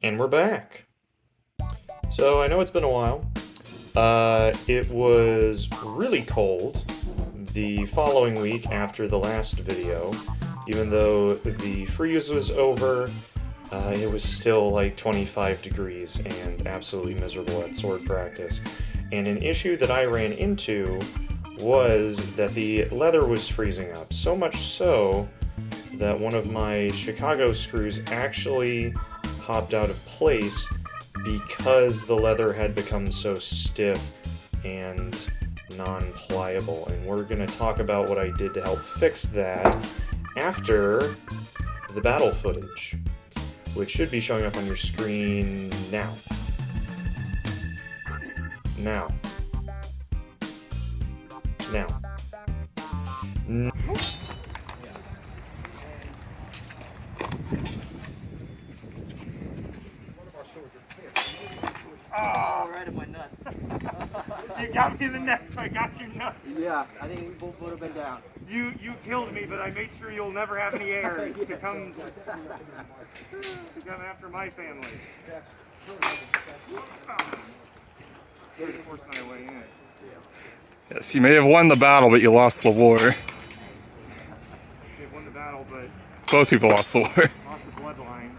And we're back. So I know it's been a while. It was really cold the following week after the last video. Even though the freeze was over, it was still like 25 degrees and absolutely miserable at sword practice. And an issue that I ran into was that the leather was freezing up. So much so that one of my Chicago screws actually popped out of place because the leather had become so stiff and non-pliable. And we're going to talk about what I did to help fix that after the battle footage, which should be showing up on your screen now. Now. Oh, right in my nuts. You got me in the neck, I got your nuts. Yeah, I think we both would have been down. You killed me, but I made sure you'll never have any heirs to come after my family. Trying to force my way in. Yes, you may have won the battle, but you lost the war. They've won the battle, but Both people lost the war. lost the bloodline.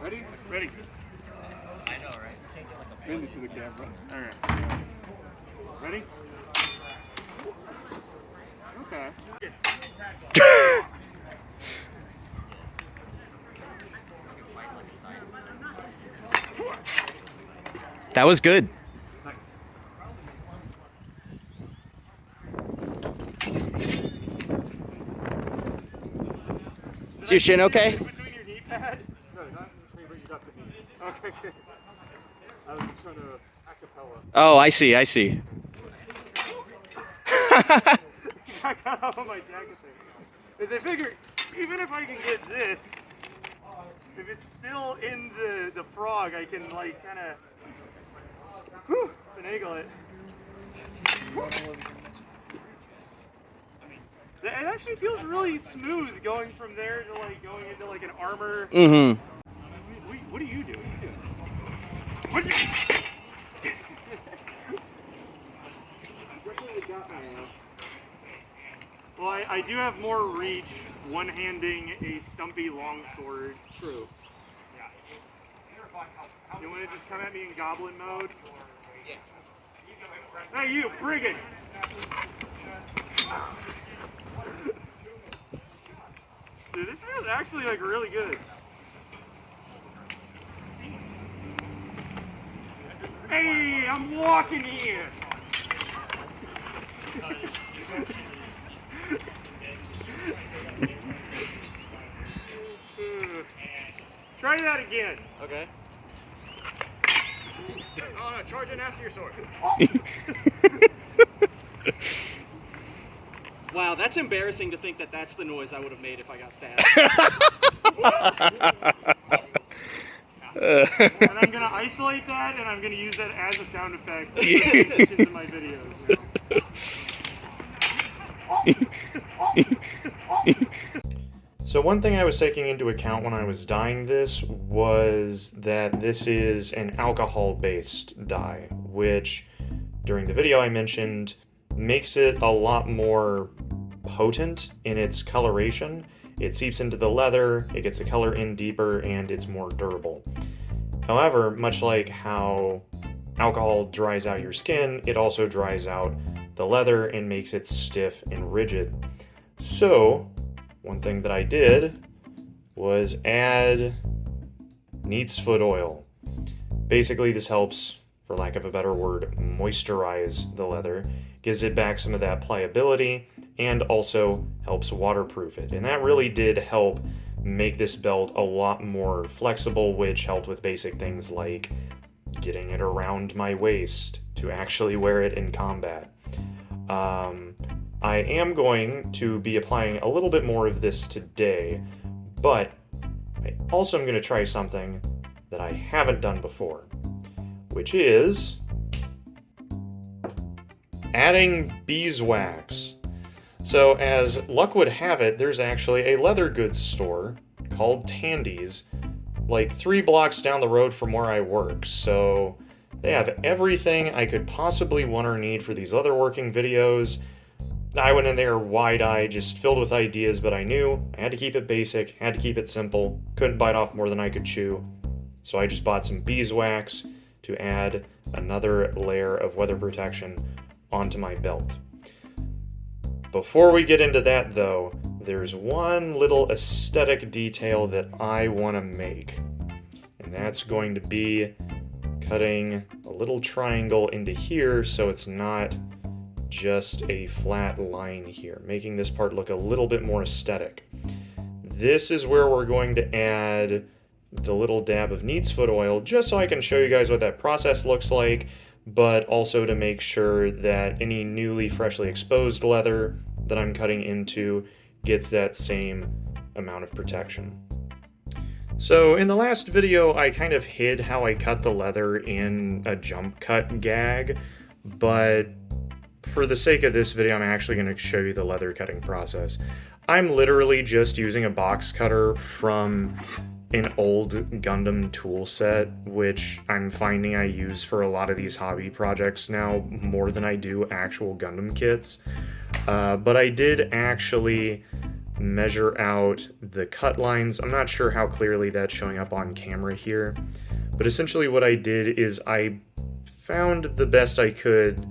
Ready? Ready. I know, right? You can't get like a Bend it to the camera. Alright. Ready? Okay. That was good. Nice. Is your shin okay? Between your knee pad? No, not between where you got the knee. Okay, good. I was just trying to acapella. Oh, I see, I see. I got off of my jacket thing. Because I figured, even if I can get this, if it's still in the frog, I can like kind of finagle it. It actually feels really smooth going from there to like going into like an armor. Mm-hmm. What are you doing? What are you Definitely got my ass. Well, I do have more reach one-handing a stumpy longsword. True. You want to just come at me in goblin mode? Hey, you, brigand! Dude, this feels actually like really good. Hey, I'm walking here! Try that again. Okay. Oh no, charge in after your sword. Wow, that's embarrassing to think that that's the noise I would have made if I got stabbed. And I'm gonna isolate that, and I'm gonna use that as a sound effect in my videos. So one thing I was taking into account when I was dyeing this was that this is an alcohol-based dye, which during the video I mentioned makes it a lot more potent in its coloration. It seeps into the leather, it gets the color in deeper, and it's more durable. However, much like how alcohol dries out your skin, it also dries out the leather and makes it stiff and rigid. So, one thing that I did was add neat's foot oil. Basically, this helps, for lack of a better word, moisturize the leather, gives it back some of that pliability, and also helps waterproof it. And that really did help make this belt a lot more flexible, which helped with basic things like getting it around my waist to actually wear it in combat. I am going to be applying a little bit more of this today, but I also am going to try something that I haven't done before, which is adding beeswax. So as luck would have it, there's actually a leather goods store called Tandy's, like 3 blocks down the road from where I work. So they have everything I could possibly want or need for these leatherworking videos. I went in there wide-eyed, just filled with ideas, but I knew I had to keep it basic, had to keep it simple, couldn't bite off more than I could chew. So I just bought some beeswax to add another layer of weather protection onto my belt. Before we get into that though, there's one little aesthetic detail that I want to make, and that's going to be cutting a little triangle into here so it's not just a flat line here, making this part look a little bit more aesthetic. This is where we're going to add the little dab of neat's foot oil, just so I can show you guys what that process looks like, but also to make sure that any newly freshly exposed leather that I'm cutting into gets that same amount of protection. So in the last video, I kind of hid how I cut the leather in a jump cut gag, but for the sake of this video, I'm actually going to show you the leather cutting process. I'm literally just using a box cutter from an old Gundam tool set, which I'm finding I use for a lot of these hobby projects now more than I do actual Gundam kits. But I did actually measure out the cut lines. I'm not sure how clearly that's showing up on camera here, but essentially what I did is I found the best I could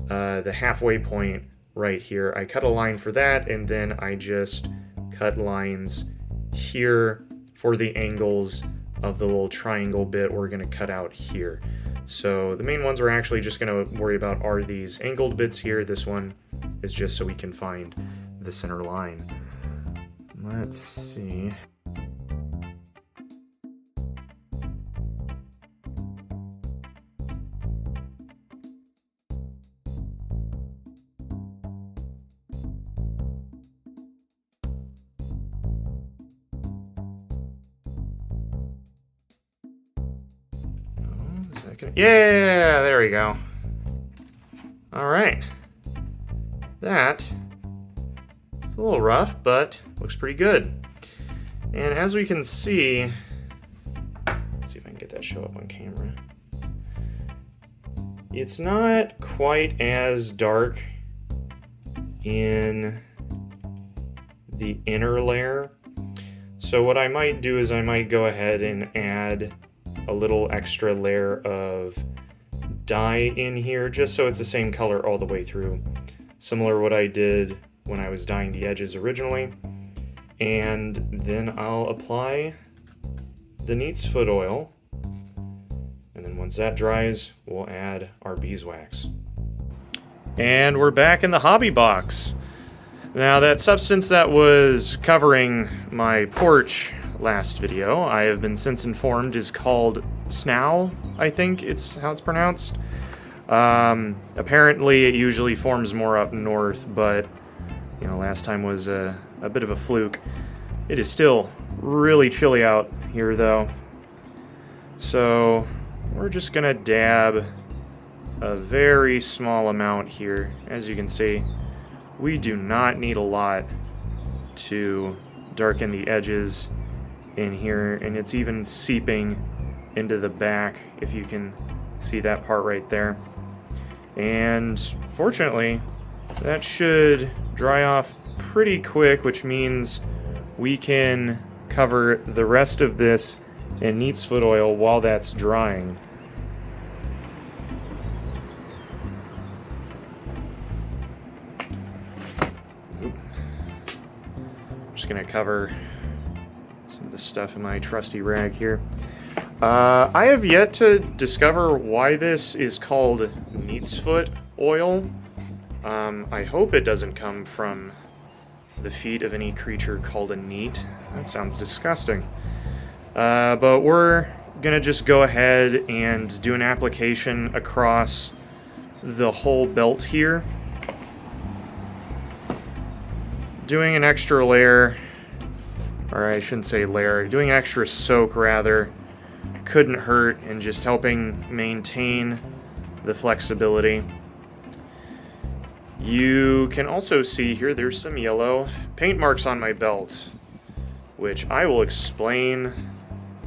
the halfway point right here. I cut a line for that, and then I just cut lines here for the angles of the little triangle bit we're going to cut out here. So the main ones we're actually just going to worry about are these angled bits here. This one is just so we can find the center line. Let's see. Yeah, there we go. All right. That is a little rough, but looks pretty good. And as we can see, let's see if I can get that show up on camera. It's not quite as dark in the inner layer. So what I might do is I might go ahead and add a little extra layer of dye in here, just so it's the same color all the way through. Similar to what I did when I was dyeing the edges originally. And then I'll apply the neat's foot oil. And then once that dries, we'll add our beeswax. And we're back in the hobby box. Now that substance that was covering my porch last video, I have been since informed is called snow, I think it's how it's pronounced. Apparently it usually forms more up north, but you know, last time was a bit of a fluke. It is still really chilly out here though. So we're just gonna dab a very small amount here. As you can see, we do not need a lot to darken the edges in here, and it's even seeping into the back, if you can see that part right there. And fortunately, that should dry off pretty quick, which means we can cover the rest of this in neat's foot oil while that's drying. I'm just gonna cover some of the stuff in my trusty rag here. I have yet to discover why this is called neat's foot oil. I hope it doesn't come from the feet of any creature called a neat. That sounds disgusting. But we're gonna just go ahead and do an application across the whole belt here. Doing an extra layer, or I shouldn't say layer, doing extra soak rather, couldn't hurt, and just helping maintain the flexibility. You can also see here, there's some yellow paint marks on my belt, which I will explain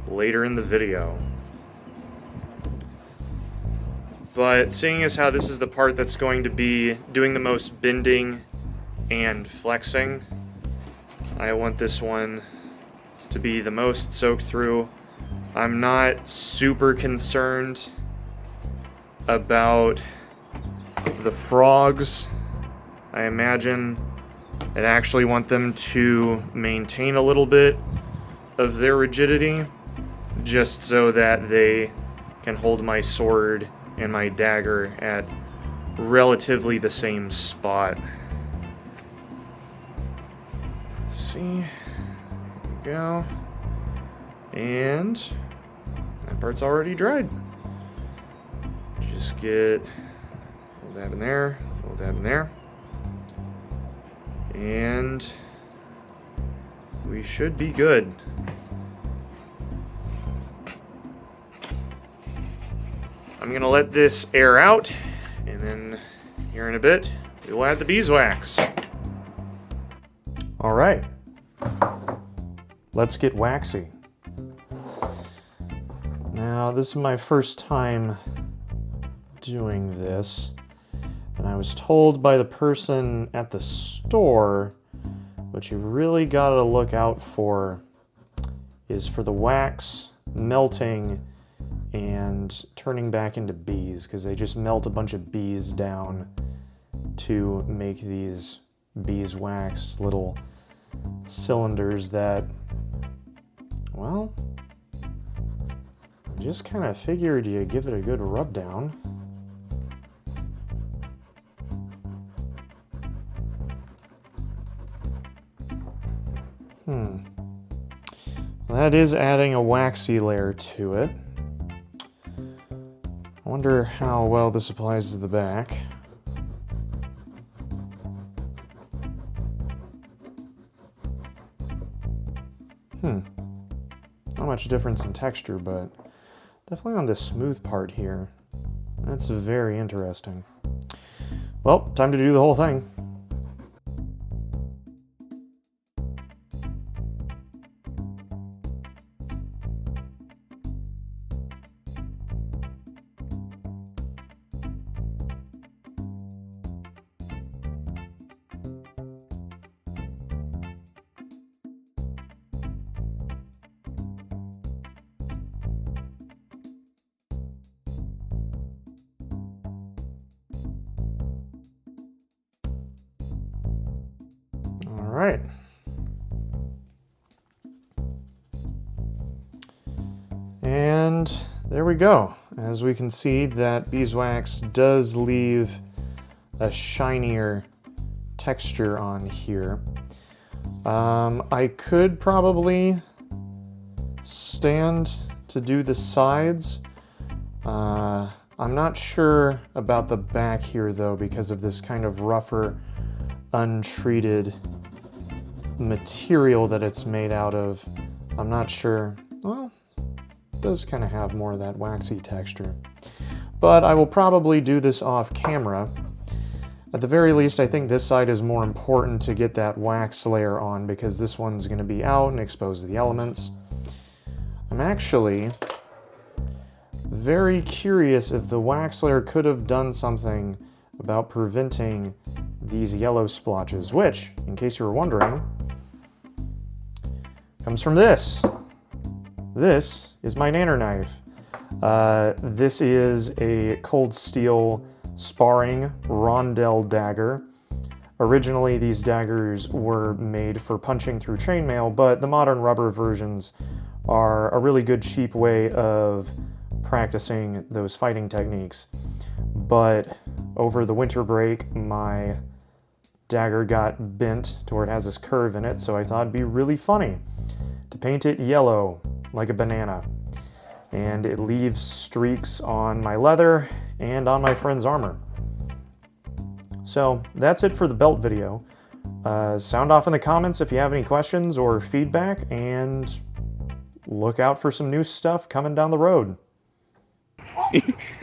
later in the video. But seeing as how this is the part that's going to be doing the most bending and flexing, I want this one to be the most soaked through. I'm not super concerned about the frogs. I imagine I'd actually want them to maintain a little bit of their rigidity, just so that they can hold my sword and my dagger at relatively the same spot. Let's see. There we go. And that part's already dried. Just get a little dab in there, a little dab in there. And we should be good. I'm gonna let this air out, and then here in a bit, we will add the beeswax. All right, let's get waxy. Now, this is my first time doing this, and I was told by the person at the store what you really gotta look out for is for the wax melting and turning back into bees, because they just melt a bunch of bees down to make these beeswax little cylinders that, well, I just kind of figured you give it a good rub down. That is adding a waxy layer to it. I wonder how well this applies to the back. Not much difference in texture, but definitely on the smooth part here. That's very interesting. Well, time to do the whole thing. All right. And there we go. As we can see, that beeswax does leave a shinier texture on here. I could probably stand to do the sides. I'm not sure about the back here though, because of this kind of rougher, untreated material that it's made out of. I'm not sure. Well, it does kind of have more of that waxy texture. But I will probably do this off camera. At the very least, I think this side is more important to get that wax layer on, because this one's going to be out and exposed to the elements. I'm actually very curious if the wax layer could have done something about preventing these yellow splotches, which, in case you were wondering, comes from this. This is my nanner knife. This is a cold steel sparring rondelle dagger. Originally, these daggers were made for punching through chainmail, but the modern rubber versions are a really good, cheap way of practicing those fighting techniques. But over the winter break, my dagger got bent to where it has this curve in it, so I thought it'd be really funny to paint it yellow like a banana. And it leaves streaks on my leather and on my friend's armor. So that's it for the belt video. Sound off in the comments if you have any questions or feedback, and look out for some new stuff coming down the road.